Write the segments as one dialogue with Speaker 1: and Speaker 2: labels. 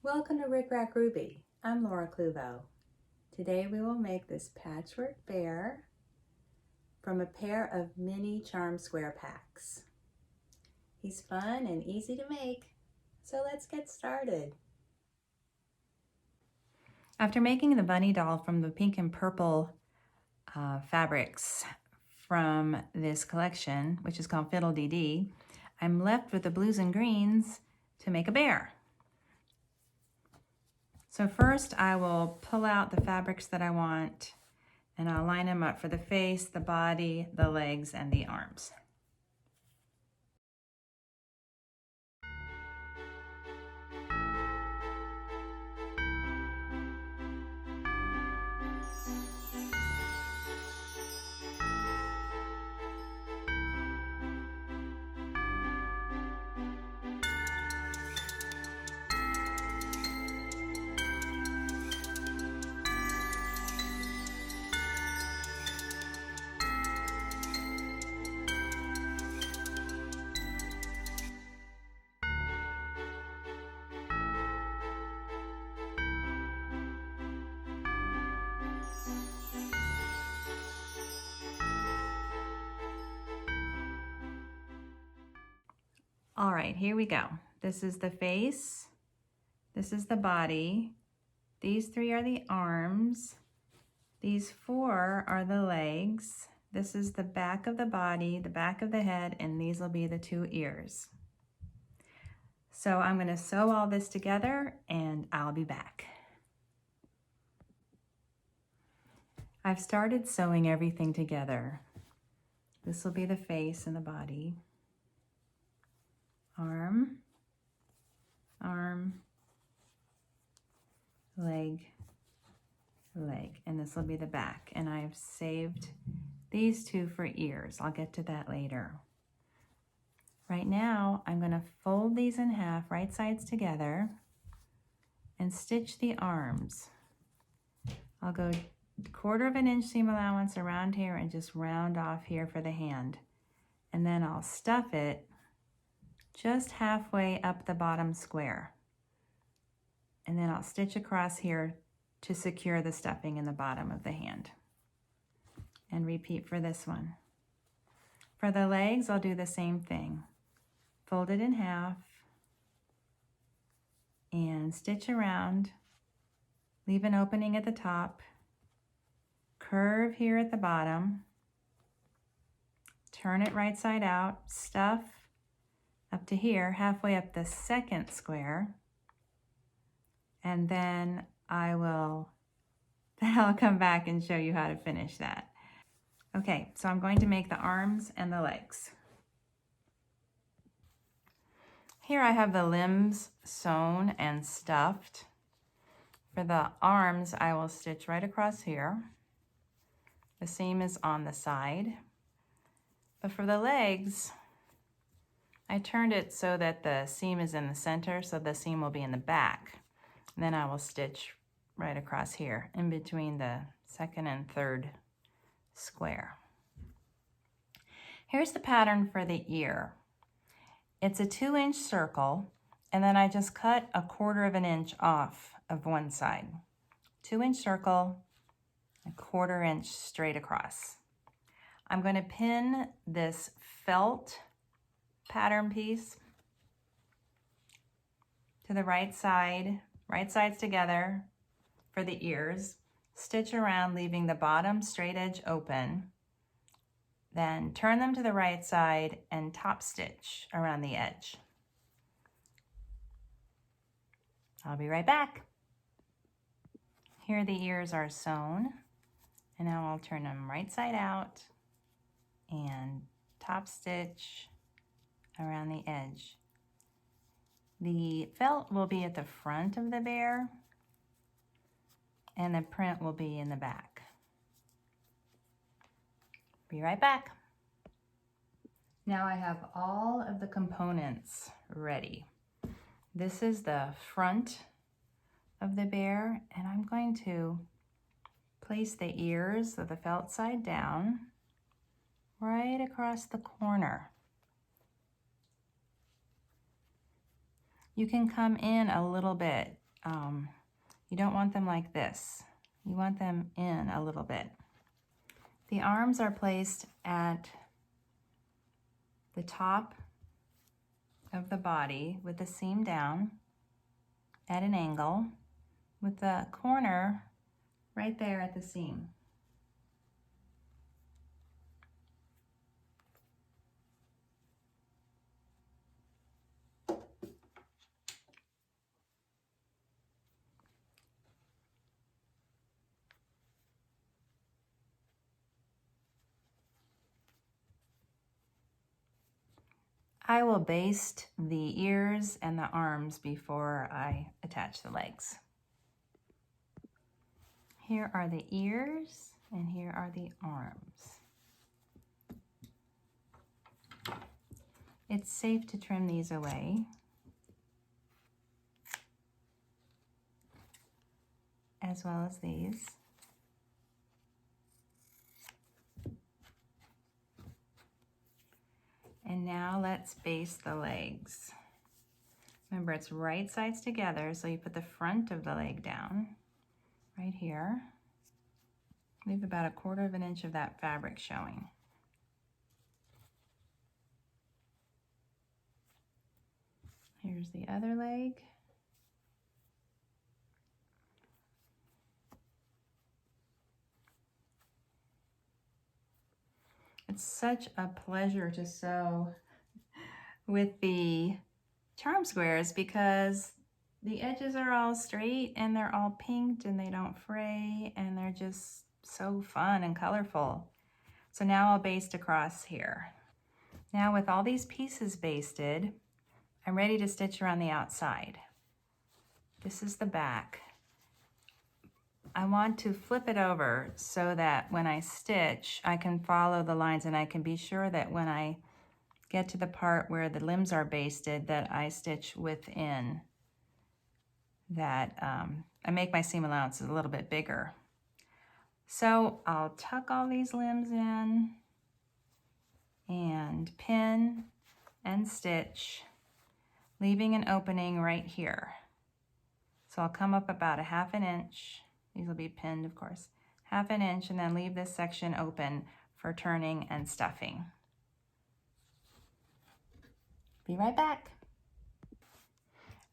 Speaker 1: Welcome to RickRackRuby. I'm Laura Cluvo. Today we will make this patchwork bear from a pair of mini charm square packs. He's fun and easy to make, so let's get started. After making the bunny doll from the pink and purple fabrics from this collection, which is called Fiddle DD, I'm left with the blues and greens to make a bear. So first I will pull out the fabrics that I want and I'll line them up for the face, the body, the legs, and the arms. All right, here we go. This is the face, this is the body, these three are the arms, these four are the legs, this is the back of the body, the back of the head, and these will be the two ears. So I'm going to sew all this together and I'll be back. I've started sewing everything together. This will be the face and the body. Arm, arm, leg, leg, and this will be the back. And I've saved these two for ears. I'll get to that later. Right now, I'm going to fold these in half, right sides together, and stitch the arms. I'll go 1/4 inch seam allowance around here and just round off here for the hand. And then I'll stuff it just halfway up the bottom square. And then I'll stitch across here to secure the stuffing in the bottom of the hand. And repeat for this one. For the legs, I'll do the same thing. Fold it in half and stitch around, leave an opening at the top, curve here at the bottom, turn it right side out, stuff up to here, halfway up the second square, and then I'll come back and show you how to finish that. Okay, so I'm going to make the arms and the legs. Here I have the limbs sewn and stuffed. For the arms, I will stitch right across here. The seam is on the side. But for the legs, I turned it so that the seam is in the center, so the seam will be in the back. And then I will stitch right across here in between the second and third square. Here's the pattern for the ear. It's a 2-inch circle, and then I just cut 1/4 inch off of one side. 2-inch circle, 1/4 inch straight across. I'm going to pin this felt pattern piece to the right sides together for the ears, stitch around leaving the bottom straight edge open, then turn them to the right side and top stitch around the edge. I'll be right back. Here the ears are sewn, and now I'll turn them right side out and top stitch around the edge. The felt will be at the front of the bear, and the print will be in the back. Be right back. Now I have all of the components ready. This is the front of the bear, and I'm going to place the ears of the felt side down right across the corner. You can come in a little bit you don't want them like this. You want them in a little bit. The arms are placed at the top of the body with the seam down at an angle with the corner right there at the seam. I will baste the ears and the arms before I attach the legs. Here are the ears and here are the arms. It's safe to trim these away. As well as these. And now let's baste the legs. Remember, it's right sides together, so you put the front of the leg down right here. Leave about 1/4 of an inch of that fabric showing. Here's the other leg. It's such a pleasure to sew with the charm squares because the edges are all straight and they're all pinked and they don't fray and they're just so fun and colorful. So now I'll baste across here. Now with all these pieces basted, I'm ready to stitch around the outside. This is the back. I want to flip it over so that when I stitch, I can follow the lines and I can be sure that when I get to the part where the limbs are basted that I stitch within that. I make my seam allowances a little bit bigger. So I'll tuck all these limbs in and pin and stitch, leaving an opening right here. So I'll come up about 1/2 inch. These will be pinned, of course. 1/2 inch, and then leave this section open for turning and stuffing. Be right back.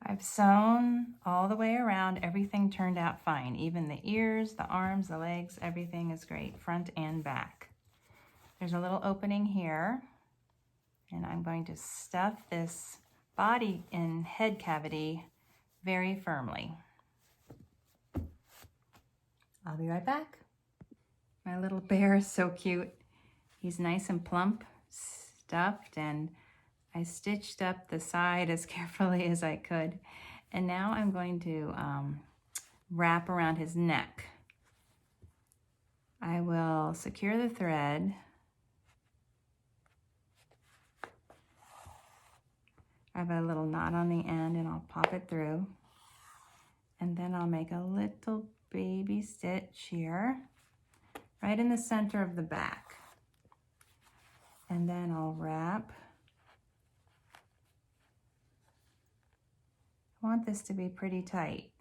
Speaker 1: I've sewn all the way around. Everything turned out fine. Even the ears, the arms, the legs, everything is great, front and back. There's a little opening here, and I'm going to stuff this body and head cavity very firmly. I'll be right back. My little bear is so cute. He's nice and plump, stuffed, and I stitched up the side as carefully as I could. And now I'm going to wrap around his neck. I will secure the thread. I have a little knot on the end and I'll pop it through. And then I'll make a little baby stitch here, right in the center of the back. And then I'll wrap. I want this to be pretty tight,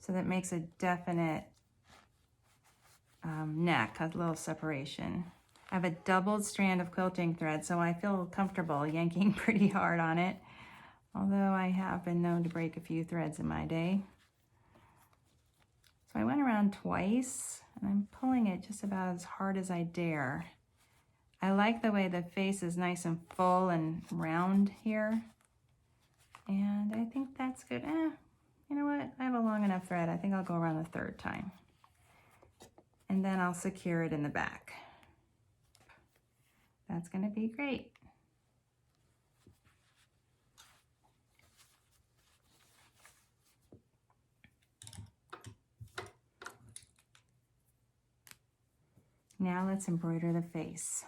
Speaker 1: so that makes a definite neck, a little separation. I have a doubled strand of quilting thread, so I feel comfortable yanking pretty hard on it, although I have been known to break a few threads in my day. So I went around twice, and I'm pulling it just about as hard as I dare. I like the way the face is nice and full and round here. And I think that's good. You know what? I have a long enough thread. I think I'll go around the 3rd time. And then I'll secure it in the back. That's going to be great. Now let's embroider the face.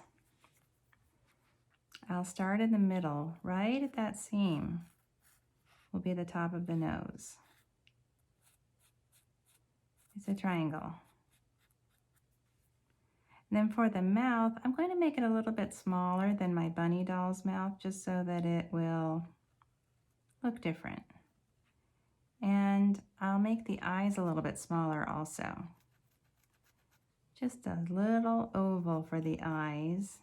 Speaker 1: I'll start in the middle, right at that seam. Will be the top of the nose. It's a triangle. And then for the mouth, I'm going to make it a little bit smaller than my bunny doll's mouth, just so that it will look different. make the eyes a little bit smaller also. Just a little oval for the eyes.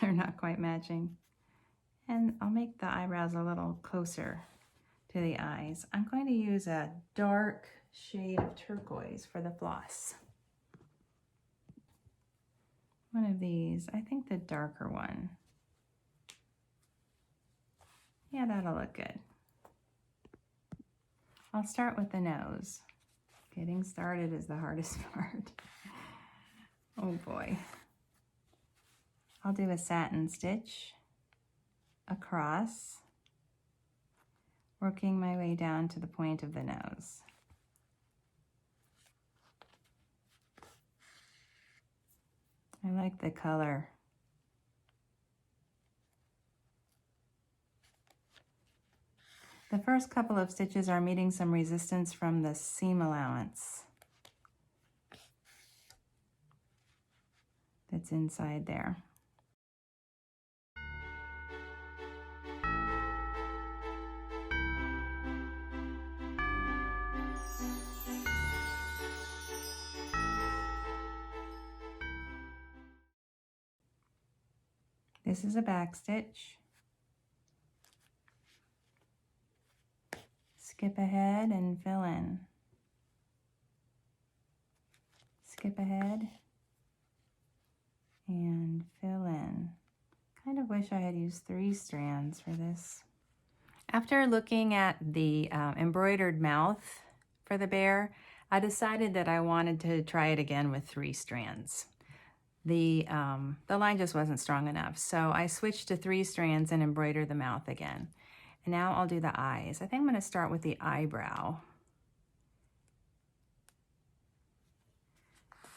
Speaker 1: They're not quite matching. And I'll make the eyebrows a little closer to the eyes. I'm going to use a dark shade of turquoise for the floss. One of these, I think the darker one. Yeah, that'll look good. I'll start with the nose. Getting started is the hardest part. Oh boy. I'll do a satin stitch across, working my way down to the point of the nose. I like the color. The first couple of stitches are meeting some resistance from the seam allowance that's inside there. This is a back stitch. Skip ahead and fill in. Skip ahead and fill in. Kind of wish I had used 3 strands for this. After looking at the embroidered mouth for the bear, I decided that I wanted to try it again with 3 strands. The line just wasn't strong enough, so I switched to 3 strands and embroidered the mouth again. And now I'll do the eyes. I think I'm going to start with the eyebrow.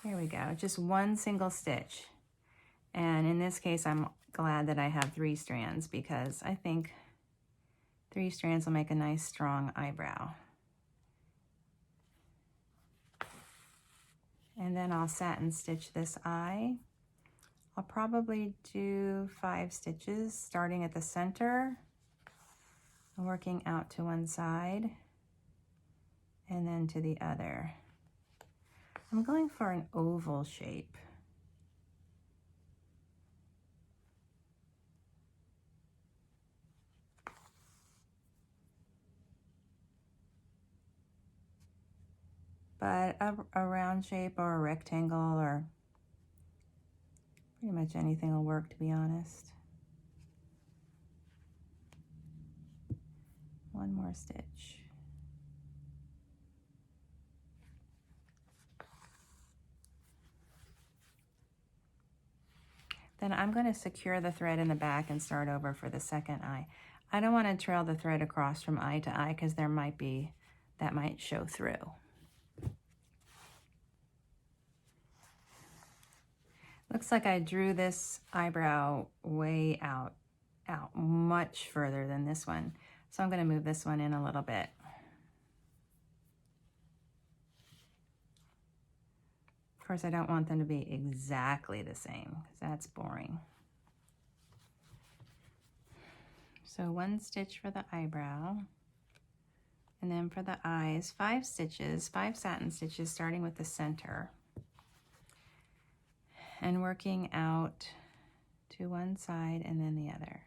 Speaker 1: There we go, just 1 single stitch. And in this case, I'm glad that I have 3 strands because I think 3 strands will make a nice strong eyebrow. And then I'll satin stitch this eye. I'll probably do 5 stitches starting at the center, working out to one side and then to the other. I'm going for an oval shape. But a round shape or a rectangle or pretty much anything will work, to be honest. 1 more stitch. Then I'm going to secure the thread in the back and start over for the second eye. I don't want to trail the thread across from eye to eye because that might show through. Looks like I drew this eyebrow way out much further than this one. So I'm going to move this one in a little bit. Of course, I don't want them to be exactly the same because that's boring. So 1 stitch for the eyebrow. And then for the eyes, 5 stitches, 5 satin stitches starting with the center. And working out to one side and then the other.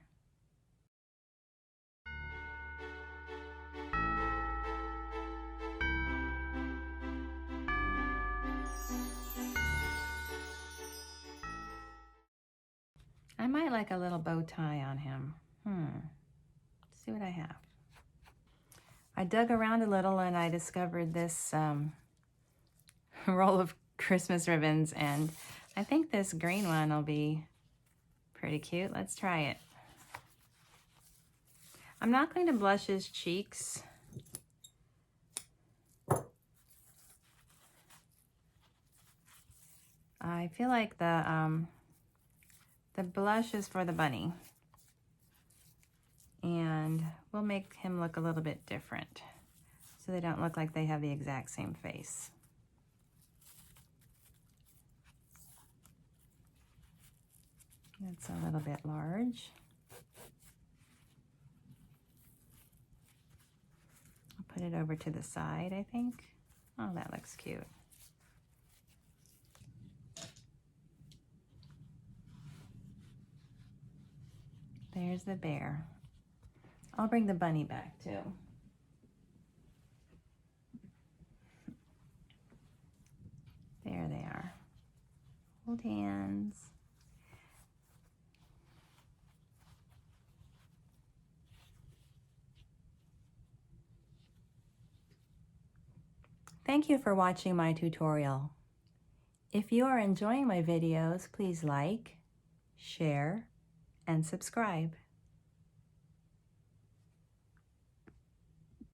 Speaker 1: I might like a little bow tie on him. Let's see what I have. I dug around a little and I discovered this roll of Christmas ribbons, and I think this green one will be pretty cute. Let's try it. I'm not going to blush his cheeks. I feel like the blush is for the bunny. And we'll make him look a little bit different so they don't look like they have the exact same face. That's a little bit large. Put it over to the side, I think. Oh, that looks cute. There's the bear. I'll bring the bunny back too. There they are. Hold hands. Thank you for watching my tutorial. If you are enjoying my videos, please like, share, and subscribe.